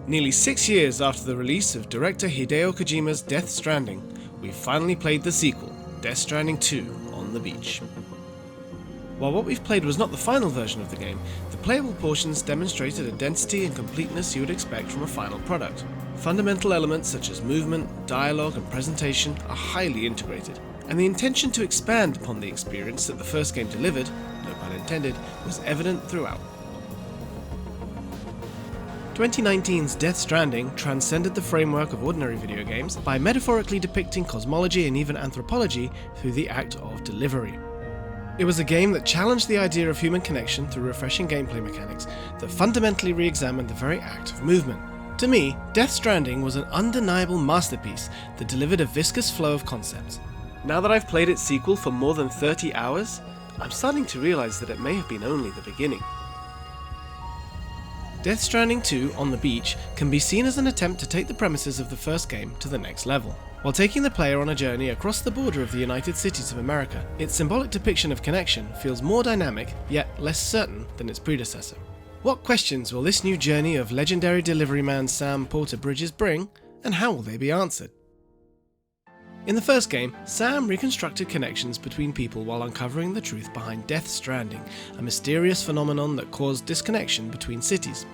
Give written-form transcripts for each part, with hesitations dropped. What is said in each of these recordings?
Nearly 6 years after the release of director Hideo Kojima's Death Stranding, we finally played the sequel, Death Stranding 2, on the beach. While what we've played was not the final version of the game, the playable portions demonstrated a density and completeness you would expect from a final product. Fundamental elements such as movement, dialogue, and presentation are highly integrated, and the intention to expand upon the experience that the first game delivered, no pun intended, was evident throughout. 2019's Death Stranding transcended the framework of ordinary video games by metaphorically depicting cosmology and even anthropology through the act of delivery. It was a game that challenged the idea of human connection through refreshing gameplay mechanics that fundamentally re-examined the very act of movement. To me, Death Stranding was an undeniable masterpiece that delivered a viscous flow of concepts. Now that I've played its sequel for more than 30 hours, I'm starting to realize that it may have been only the beginning. Death Stranding 2 on the beach can be seen as an attempt to take the premises of the first game to the next level. While taking the player on a journey across the border of the United States of America, its symbolic depiction of connection feels more dynamic, yet less certain than its predecessor. What questions will this new journey of legendary delivery man Sam Porter Bridges bring, and how will they be answered? In the first game, Sam reconstructed connections between people while uncovering the truth behind Death Stranding, a mysterious phenomenon that caused disconnection between cities.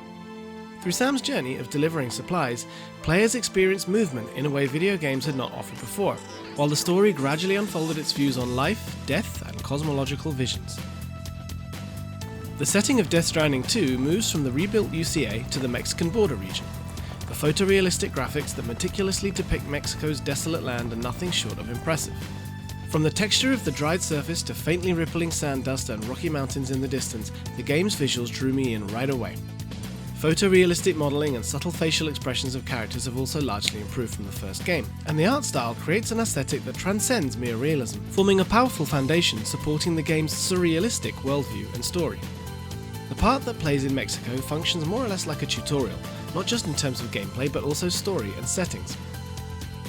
Through Sam's journey of delivering supplies, players experienced movement in a way video games had not offered before, while the story gradually unfolded its views on life, death, and cosmological visions. The setting of Death Stranding 2 moves from the rebuilt UCA to the Mexican border region. The photorealistic graphics that meticulously depict Mexico's desolate land are nothing short of impressive. From the texture of the dried surface to faintly rippling sand dust and rocky mountains in the distance, the game's visuals drew me in right away. Photorealistic modelling and subtle facial expressions of characters have also largely improved from the first game, and the art style creates an aesthetic that transcends mere realism, forming a powerful foundation supporting the game's surrealistic worldview and story. The part that plays in Mexico functions more or less like a tutorial, not just in terms of gameplay but also story and settings.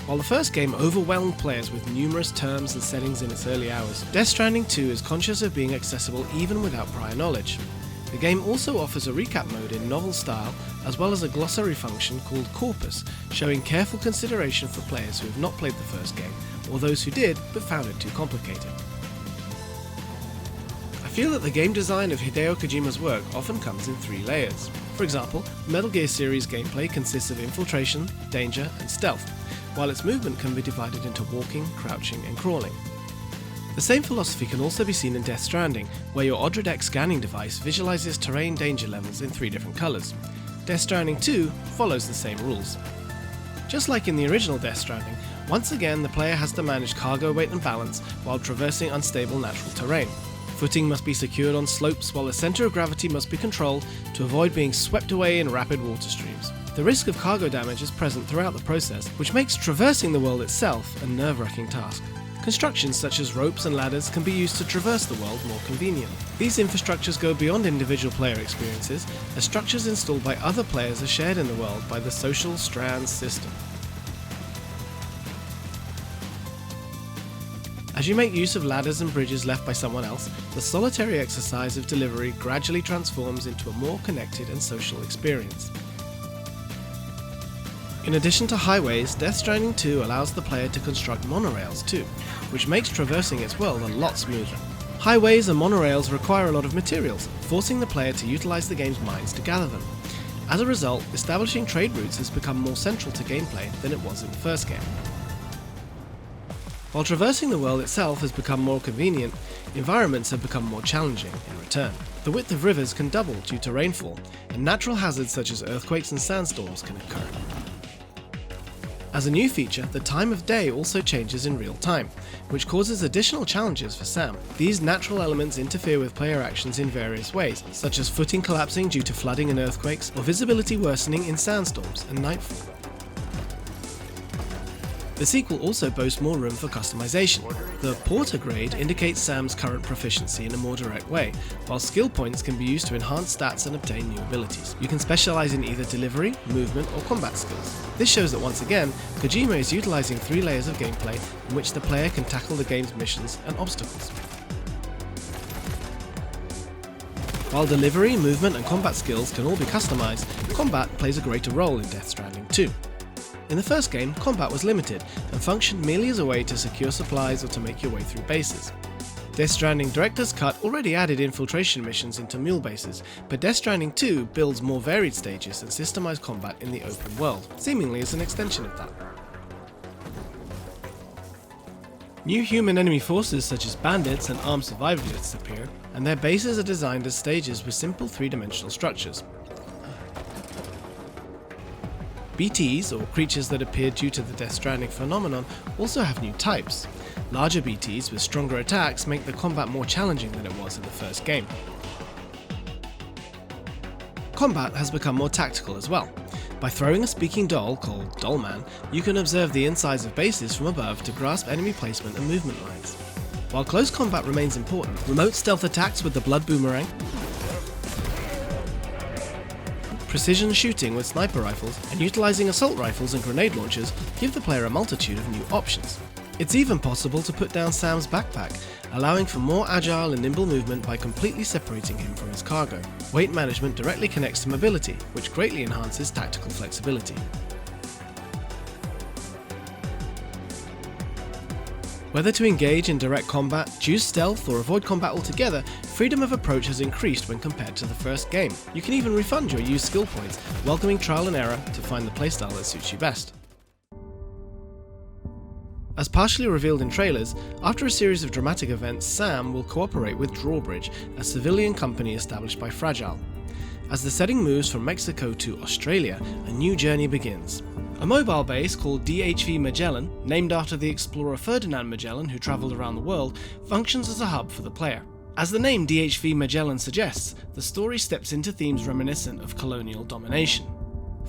While the first game overwhelmed players with numerous terms and settings in its early hours, Death Stranding 2 is conscious of being accessible even without prior knowledge. The game also offers a recap mode in novel style, as well as a glossary function called Corpus, showing careful consideration for players who have not played the first game, or those who did but found it too complicated. I feel that the game design of Hideo Kojima's work often comes in 3 layers. For example, Metal Gear series gameplay consists of infiltration, danger, and stealth, while its movement can be divided into walking, crouching, and crawling. The same philosophy can also be seen in Death Stranding, where your Odradek scanning device visualizes terrain danger levels in 3 different colors. Death Stranding 2 follows the same rules. Just like in the original Death Stranding, once again the player has to manage cargo weight and balance while traversing unstable natural terrain. Footing must be secured on slopes while the center of gravity must be controlled to avoid being swept away in rapid water streams. The risk of cargo damage is present throughout the process, which makes traversing the world itself a nerve-wracking task. Constructions such as ropes and ladders can be used to traverse the world more conveniently. These infrastructures go beyond individual player experiences, as structures installed by other players are shared in the world by the social strand system. As you make use of ladders and bridges left by someone else, the solitary exercise of delivery gradually transforms into a more connected and social experience. In addition to highways, Death Stranding 2 allows the player to construct monorails too, which makes traversing its world a lot smoother. Highways and monorails require a lot of materials, forcing the player to utilize the game's mines to gather them. As a result, establishing trade routes has become more central to gameplay than it was in the first game. While traversing the world itself has become more convenient, environments have become more challenging in return. The width of rivers can double due to rainfall, and natural hazards such as earthquakes and sandstorms can occur. As a new feature, the time of day also changes in real time, which causes additional challenges for Sam. These natural elements interfere with player actions in various ways, such as footing collapsing due to flooding and earthquakes, or visibility worsening in sandstorms and nightfall. The sequel also boasts more room for customization. The Porter grade indicates Sam's current proficiency in a more direct way, while skill points can be used to enhance stats and obtain new abilities. You can specialize in either delivery, movement, or combat skills. This shows that once again, Kojima is utilizing 3 layers of gameplay in which the player can tackle the game's missions and obstacles. While delivery, movement and combat skills can all be customized, combat plays a greater role in Death Stranding 2. In the first game, combat was limited and functioned merely as a way to secure supplies or to make your way through bases. Death Stranding Director's Cut already added infiltration missions into mule bases, but Death Stranding 2 builds more varied stages and systemized combat in the open world, seemingly as an extension of that. New human enemy forces such as bandits and armed survivalists appear, and their bases are designed as stages with simple three-dimensional structures. BTs, or creatures that appeared due to the Death Stranding phenomenon, also have new types. Larger BTs with stronger attacks make the combat more challenging than it was in the first game. Combat has become more tactical as well. By throwing a speaking doll, called Dollman, you can observe the insides of bases from above to grasp enemy placement and movement lines. While close combat remains important, remote stealth attacks with the blood boomerang, precision shooting with sniper rifles, and utilizing assault rifles and grenade launchers give the player a multitude of new options. It's even possible to put down Sam's backpack, allowing for more agile and nimble movement by completely separating him from his cargo. Weight management directly connects to mobility, which greatly enhances tactical flexibility. Whether to engage in direct combat, choose stealth, or avoid combat altogether, freedom of approach has increased when compared to the first game. You can even refund your used skill points, welcoming trial and error to find the playstyle that suits you best. As partially revealed in trailers, after a series of dramatic events, Sam will cooperate with Drawbridge, a civilian company established by Fragile. As the setting moves from Mexico to Australia, a new journey begins. A mobile base called DHV Magellan, named after the explorer Ferdinand Magellan who travelled around the world, functions as a hub for the player. As the name DHV Magellan suggests, the story steps into themes reminiscent of colonial domination.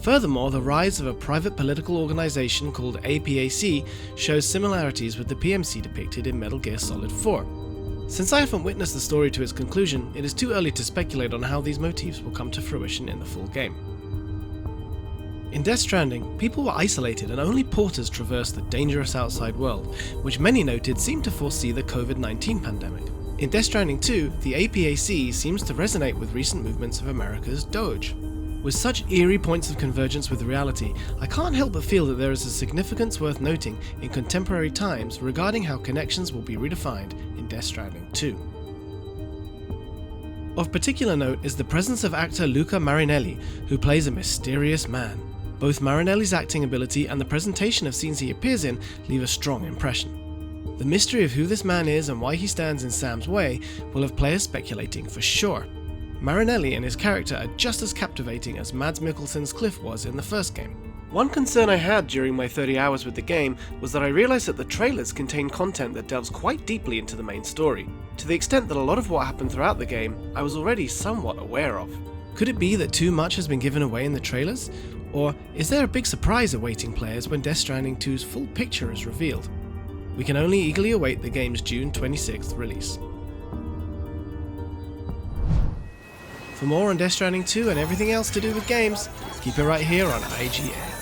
Furthermore, the rise of a private political organisation called APAC shows similarities with the PMC depicted in Metal Gear Solid 4. Since I haven't witnessed the story to its conclusion, it is too early to speculate on how these motifs will come to fruition in the full game. In Death Stranding, people were isolated and only porters traversed the dangerous outside world, which many noted seemed to foresee the COVID-19 pandemic. In Death Stranding 2, the APAC seems to resonate with recent movements of America's Doge. With such eerie points of convergence with reality, I can't help but feel that there is a significance worth noting in contemporary times regarding how connections will be redefined in Death Stranding 2. Of particular note is the presence of actor Luca Marinelli, who plays a mysterious man. Both Marinelli's acting ability and the presentation of scenes he appears in leave a strong impression. The mystery of who this man is and why he stands in Sam's way will have players speculating for sure. Marinelli and his character are just as captivating as Mads Mikkelsen's Cliff was in the first game. One concern I had during my 30 hours with the game was that I realised that the trailers contain content that delves quite deeply into the main story, to the extent that a lot of what happened throughout the game I was already somewhat aware of. Could it be that too much has been given away in the trailers? Or is there a big surprise awaiting players when Death Stranding 2's full picture is revealed? We can only eagerly await the game's June 26th release. For more on Death Stranding 2 and everything else to do with games, keep it right here on IGN.